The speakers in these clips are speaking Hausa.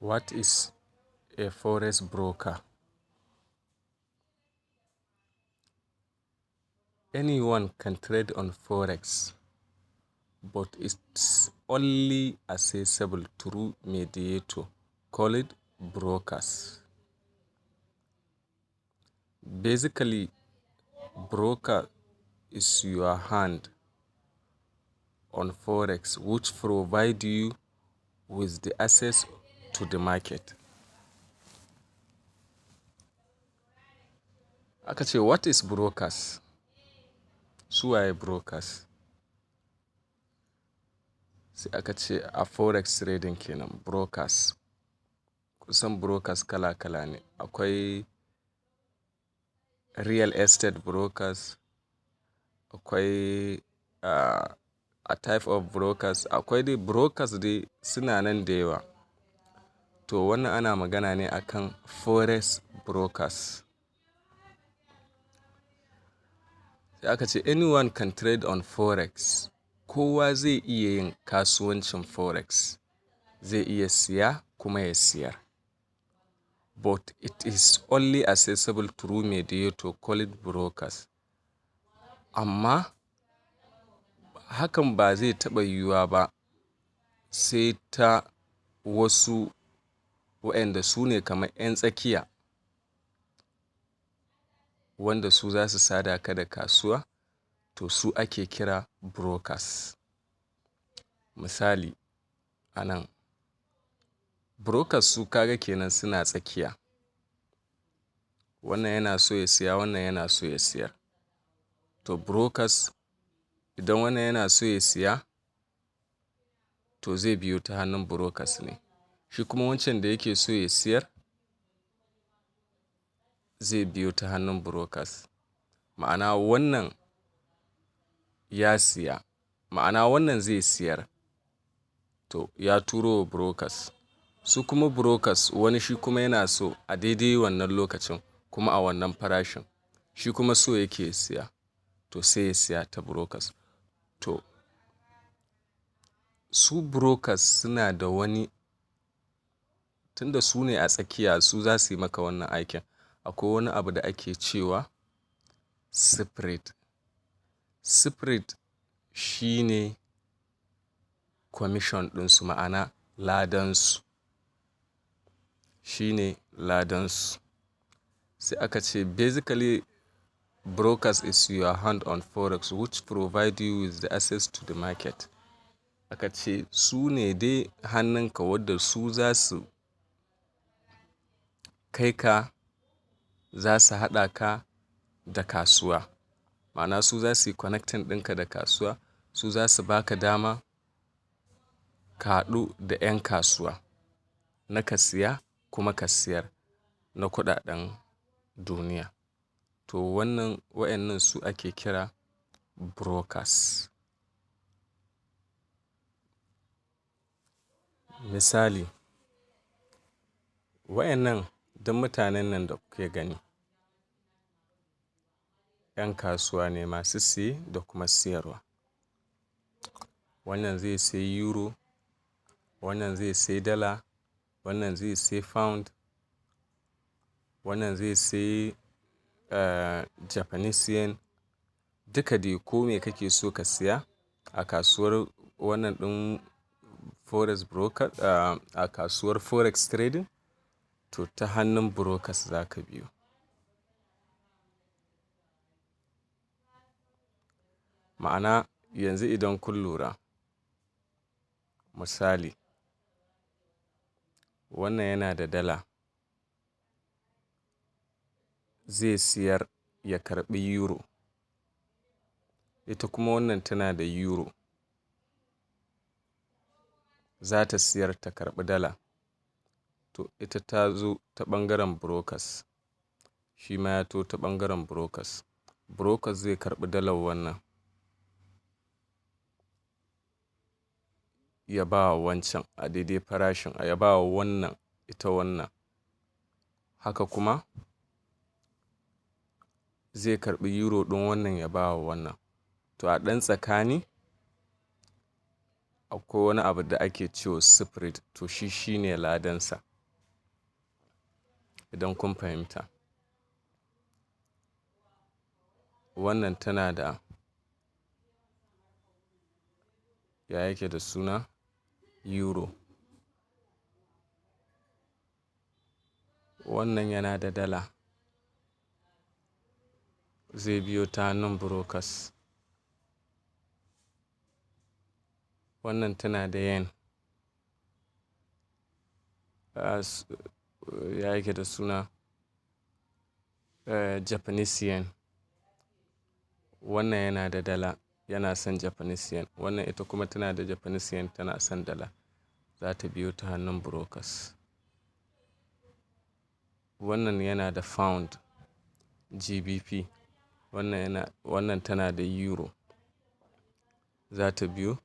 What is a forex broker? Anyone can trade on Forex, but it's only accessible through mediator called brokers. Basically, broker is your hand on Forex, which provide you with the access to the market. Aka ce, what is brokers? Su waye brokers? Sai aka ce a Forex trading kenan, brokers. Kusan brokers kala-kala ne. Akwai real estate brokers, akwai a type of brokers, akwai dai brokers dai suna nan da yawa. To wannan ana magana ne akan forex brokers. Sai aka ce anyone can trade on Forex. Kowa zai iya yin kasuwancin Forex. Zai iya siya kuma ya siyar. But it is only accessible through mediator called brokers. Amma hakan ba zai taɓa yiwuwa ba sai ta wasu waɗanda su ne kamar 'yan tsakiya, wanda su za su sada ka da kasuwa, to su ake kira brokers. Misali, a nan, brokers su kaga kenan suna tsakiya. Wannan yana so ya siya, wannan yana so ya siyar. To brokers, idan wannan yana so ya siya, to zai biyo ta hannun brokers ne. Shi kuma wancan da yake so ya siyar, zai biyo ta hannun brokers. Ma'ana wannan ya siya, ma'ana wannan zai siyar, to ya turo wa brokers. Su kuma brokers wani shi kuma yana so a daidai wannan lokacin kuma a wannan farashin. Shi kuma so yake siya, to sai ya siya ta brokers. To su brokers suna da wani, tunda su ne a tsakiya, su za su yi maka wannan aikin. Akwai wani abu da ake cewa spread. Spread shi ne commission ɗinsu, ma'ana ladansu. Shi ne ladansu. Sai aka ce basically brokers is your hand on Forex which provide you with the access to the market. Aka ce su ne dai hannunka wadda su za su kai ka, za su haɗa ka da kasuwa. Ma'ana su za su yi connecting ɗinka da kasuwa, su za su baka dama ka haɗu da 'yan kasuwa na ka siya kuma ka siyar na kuɗaɗen duniya. To wannan waɗannan su ake kira brokers. Misali, waɗannan duk mutanen nan da kuke gani 'yan kasuwa ne masu siye da kuma siyarwa. Wannan zai sayi euro, wannan zai sayi dala, wannan zai sayi pound, wannan zai sayi Japanese yen. Duka dai ko me kake so ka siya a kasuwar wannan ɗin forex broker, a kasuwar forex trading, to ta hannun brokers za ka biyo. Ma'ana yanzu idan kun lura, misali, wannan yana da dala, zai siyar ya karɓi euro. Ita kuma wannan tana da euro, za ta siyar ta karɓi dala. To ita ta zo ta ɓangaren brokers, shi ma ya to ta ɓangaren brokers. Brokers zai karɓi dalar wannan, ya ba wa wancan a daidai farashin, ya ba wa wannan ita wannan. Haka kuma zai karɓi euro ɗin wannan ya ba wa wannan. To a ɗan tsakani akwai wani abu da ake cewa spread, to shi ne ladansa. idan kun fahimta. Wannan tana da ya yake da suna euro. Wannan yana da dala, zai biyo ta hannun brokers. Wannan tana da yen, ya yake da suna Japanese yen. Wannan yana da dala, yana son Japanese yen. Wannan ita kuma tana da Japanese yen, tana son dala, za ta biyo ta hannun brokers. Wannan yana da pound GBP. Wannan tana da euro, za ta biyo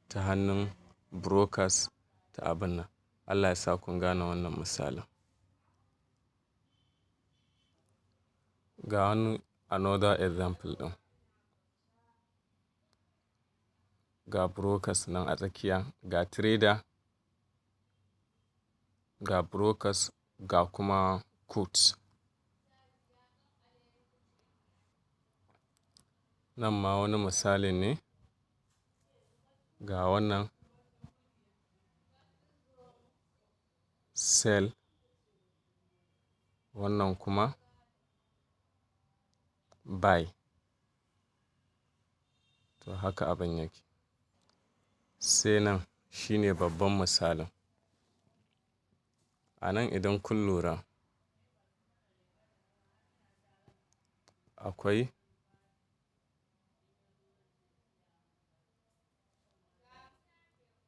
ta hannun brokers ta abin nan. Allah ya sa kun gane wannan misalin. Ga wani another example ɗin. Ga brokers nan a tsakiya, ga trader, ga brokers, ga kuma quotes. Nan ma wani misali ne, ga wannan sell, wannan kuma buy. To haka abin yake. Sai nan shine babban misalin. A nan idan kun lura, akwai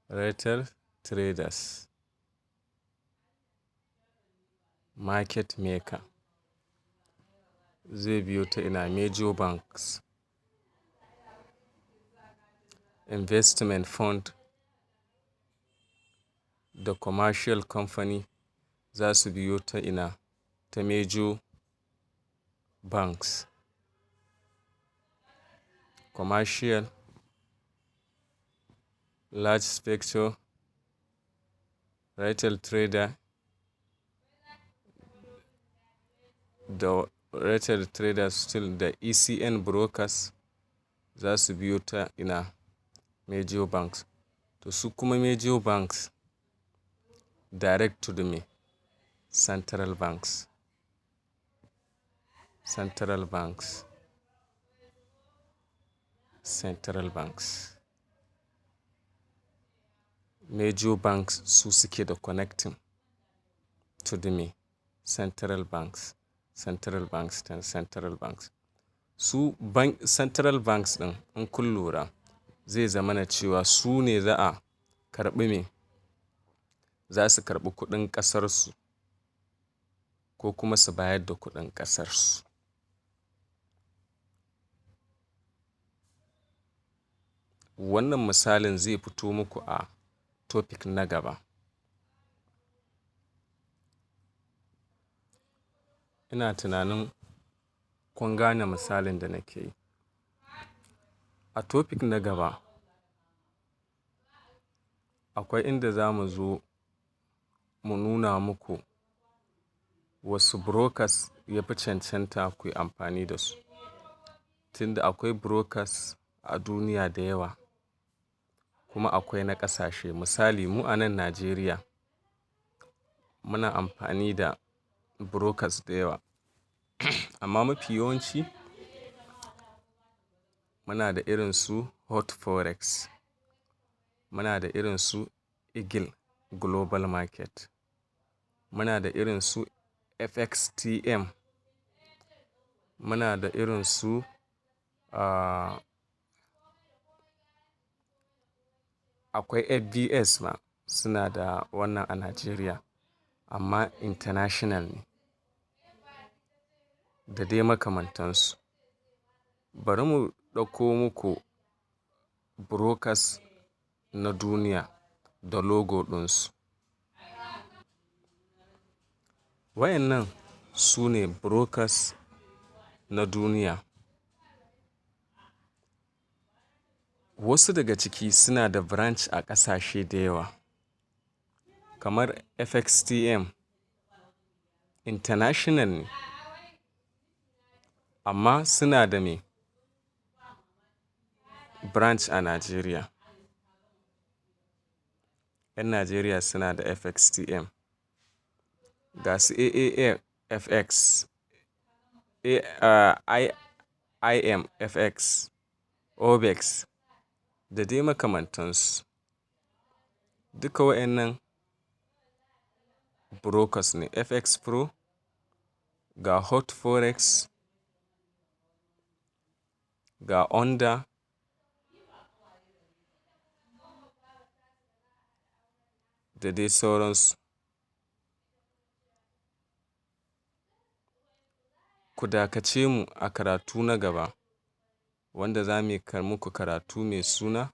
retail traders, market maker, zai biyo ta ina major banks, investment fund da commercial company, za su biyo ta ina, ta major banks. Commercial, large sector, retail trader da retail traders still da ECN brokers, za su biyo ta ina, major banks. To su kuma major banks direct to the me, central banks. Central banks. Central banks. Major banks su suke da connecting to the me, central banks. Central banks and central banks. Su central banks ɗin in kun lura, zai zamana cewa su ne za a karɓi me, za su karɓi kuɗin ƙasarsu ko kuma su bayar da kuɗin ƙasarsu. Wannan misalin zai fito muku a topic na gaba. Ina tunanin kun gane misalin da nake yi. A topic na gaba, akwai inda za mu zo mu nuna muku wasu brokers ya fi cancanta ku yi amfani da su. Tunda akwai brokers a duniya da yawa, kuma akwai na ƙasashe. Misali mu a nan Najeriya, muna amfani da brokers da yawa. Amma mafi yawanci muna da irin su Hot Forex, muna da irin su Eagle Global Market, muna da irin su FXTM, muna da irin su akwai FBS ma, suna da wannan a Najeriya, amma international ne, da dai makamantansu. Bari mu ɗauko muku brokers na duniya da logo ɗinsu. Wayannan su ne brokers na duniya. Wasu daga ciki suna da branch a ƙasashe da yawa, kamar FXTM international ne, amma suna da me branch a Najeriya. 'Yan Najeriya suna da FXTM, ga su AAA-FX, IM-FX, OBEX da dai makamantansu. Duka waɗannan brokers ne. FX Pro, ga Hot Forex, ga Onda, da dai sauransu. Ku dakace mu a karatu na gaba, wanda za mu yi muku karatu mai suna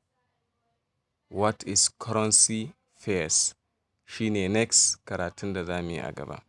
What is currency pairs? Shi ne next karatun da za mu yi a gaba.